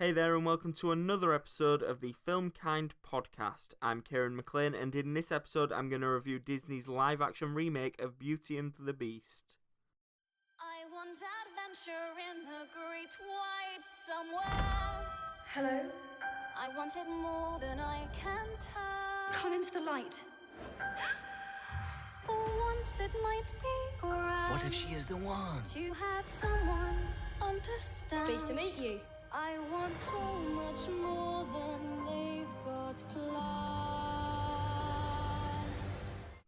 Hey there and welcome to another episode of the FilmKind Podcast. I'm Kieran McLean and in this episode I'm going to review Disney's live-action remake of Beauty and the Beast. I want adventure in the great wide somewhere. Hello? I want it more than I can tell. Come into the light. For once it might be grand. What if she is the one? To have someone understand. Pleased to meet you. I want so much more than they've got planned.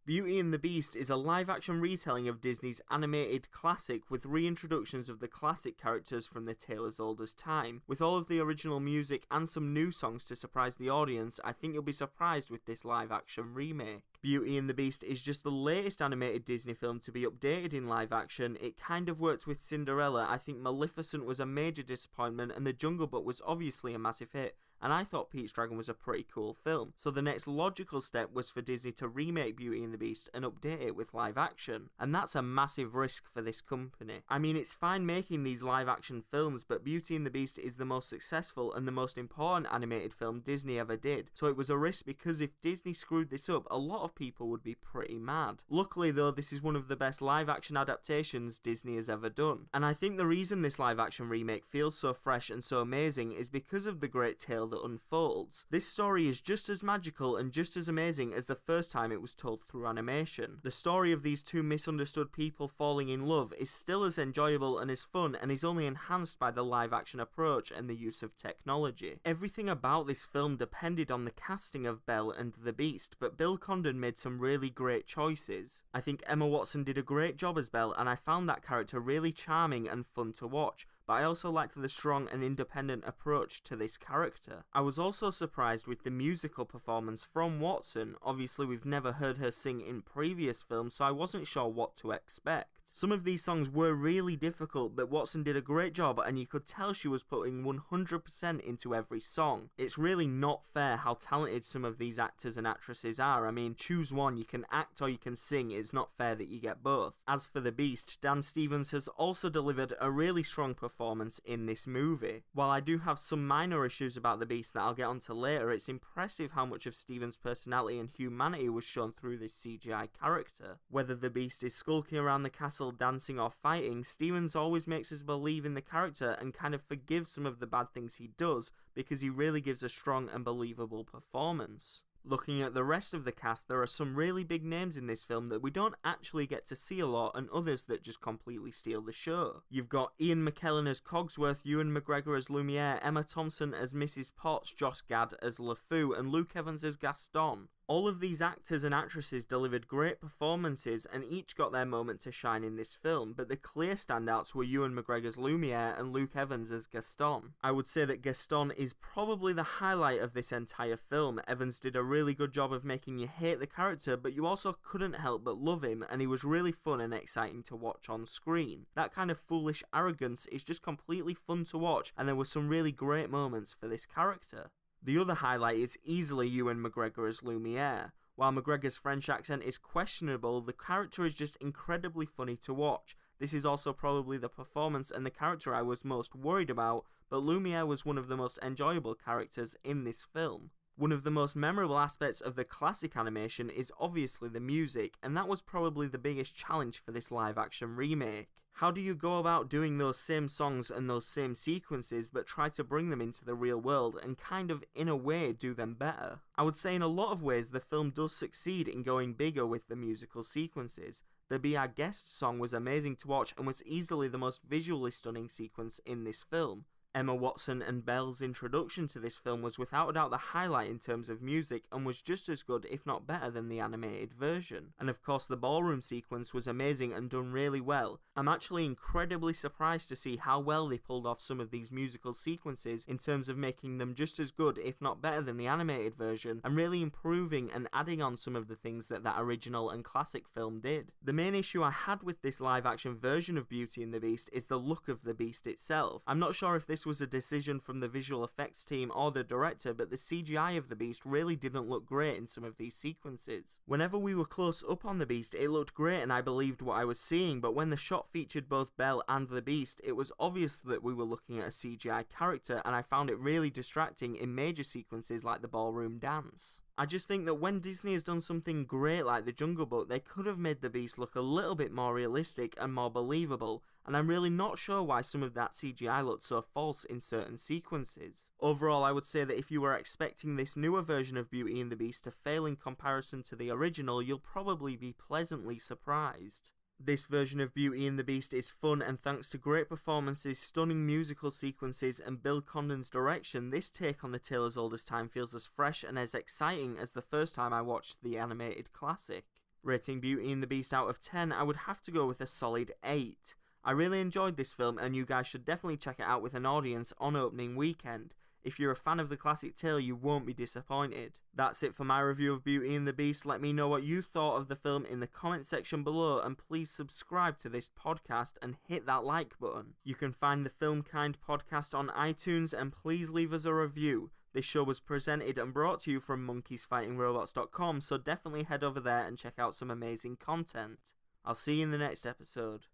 Beauty and the Beast is a live-action retelling of Disney's animated classic with reintroductions of the classic characters from the tale as old as time. With all of the original music and some new songs to surprise the audience, I think you'll be surprised with this live-action remake. Beauty and the Beast is just the latest animated Disney film to be updated in live action. It kind of worked with Cinderella. I think Maleficent was a major disappointment and The Jungle Book was obviously a massive hit, and I thought Pete's Dragon was a pretty cool film. So the next logical step was for Disney to remake Beauty and the Beast and update it with live action, and that's a massive risk for this company. I mean, it's fine making these live action films, but Beauty and the Beast is the most successful and the most important animated film Disney ever did, so it was a risk because if Disney screwed this up, a lot of people would be pretty mad. Luckily though, this is one of the best live action adaptations Disney has ever done, and I think the reason this live action remake feels so fresh and so amazing is because of the great tale that unfolds. This story is just as magical and just as amazing as the first time it was told through animation. The story of these two misunderstood people falling in love is still as enjoyable and as fun, and is only enhanced by the live action approach and the use of technology. Everything about this film depended on the casting of Belle and the Beast, but Bill Condon made some really great choices. I think Emma Watson did a great job as Belle, and I found that character really charming and fun to watch, but I also liked the strong and independent approach to this character. I was also surprised with the musical performance from Watson. Obviously we've never heard her sing in previous films, so I wasn't sure what to expect. Some of these songs were really difficult, but Watson did a great job and you could tell she was putting 100% into every song. It's really not fair how talented some of these actors and actresses are. I mean, choose one, you can act or you can sing, it's not fair that you get both. As for the Beast, Dan Stevens has also delivered a really strong performance in this movie. While I do have some minor issues about the Beast that I'll get onto later, it's impressive how much of Stevens' personality and humanity was shown through this CGI character. Whether the Beast is skulking around the castle, dancing or fighting, Stevens always makes us believe in the character and kind of forgives some of the bad things he does because he really gives a strong and believable performance. Looking at the rest of the cast, there are some really big names in this film that we don't actually get to see a lot, and others that just completely steal the show. You've got Ian McKellen as Cogsworth, Ewan McGregor as Lumiere, Emma Thompson as Mrs. Potts, Josh Gad as LeFou, and Luke Evans as Gaston. All of these actors and actresses delivered great performances and each got their moment to shine in this film, but the clear standouts were Ewan McGregor's Lumiere and Luke Evans as Gaston. I would say that Gaston is probably the highlight of this entire film. Evans did a really good job of making you hate the character, but you also couldn't help but love him, and he was really fun and exciting to watch on screen. That kind of foolish arrogance is just completely fun to watch, and there were some really great moments for this character. The other highlight is easily Ewan McGregor as Lumiere. While McGregor's French accent is questionable, the character is just incredibly funny to watch. This is also probably the performance and the character I was most worried about, but Lumiere was one of the most enjoyable characters in this film. One of the most memorable aspects of the classic animation is obviously the music, and that was probably the biggest challenge for this live-action remake. How do you go about doing those same songs and those same sequences but try to bring them into the real world and kind of, in a way, do them better? I would say in a lot of ways the film does succeed in going bigger with the musical sequences. The Be Our Guest song was amazing to watch and was easily the most visually stunning sequence in this film. Emma Watson and Belle's introduction to this film was without a doubt the highlight in terms of music and was just as good if not better than the animated version. And of course the ballroom sequence was amazing and done really well. I'm actually incredibly surprised to see how well they pulled off some of these musical sequences in terms of making them just as good if not better than the animated version and really improving and adding on some of the things that original and classic film did. The main issue I had with this live action version of Beauty and the Beast is the look of the Beast itself. I'm not sure if this this was a decision from the visual effects team or the director, but the CGI of the beast really didn't look great in some of these sequences. Whenever we were close up on the beast, it looked great and I believed what I was seeing, but when the shot featured both Belle and the beast, it was obvious that we were looking at a CGI character, and I found it really distracting in major sequences like the ballroom dance. I just think that when Disney has done something great like The Jungle Book, they could have made the beast look a little bit more realistic and more believable, and I'm really not sure why some of that CGI looked so false in certain sequences. Overall, I would say that if you were expecting this newer version of Beauty and the Beast to fail in comparison to the original, you'll probably be pleasantly surprised. This version of Beauty and the Beast is fun, and thanks to great performances, stunning musical sequences, and Bill Condon's direction, this take on the Tale as Old as Time feels as fresh and as exciting as the first time I watched the animated classic. Rating Beauty and the Beast out of 10, I would have to go with a solid 8. I really enjoyed this film, and you guys should definitely check it out with an audience on opening weekend. If you're a fan of the classic tale, you won't be disappointed. That's it for my review of Beauty and the Beast. Let me know what you thought of the film in the comment section below, and please subscribe to this podcast and hit that like button. You can find the FilmKind Podcast on iTunes, and please leave us a review. This show was presented and brought to you from monkeysfightingrobots.com, so definitely head over there and check out some amazing content. I'll see you in the next episode.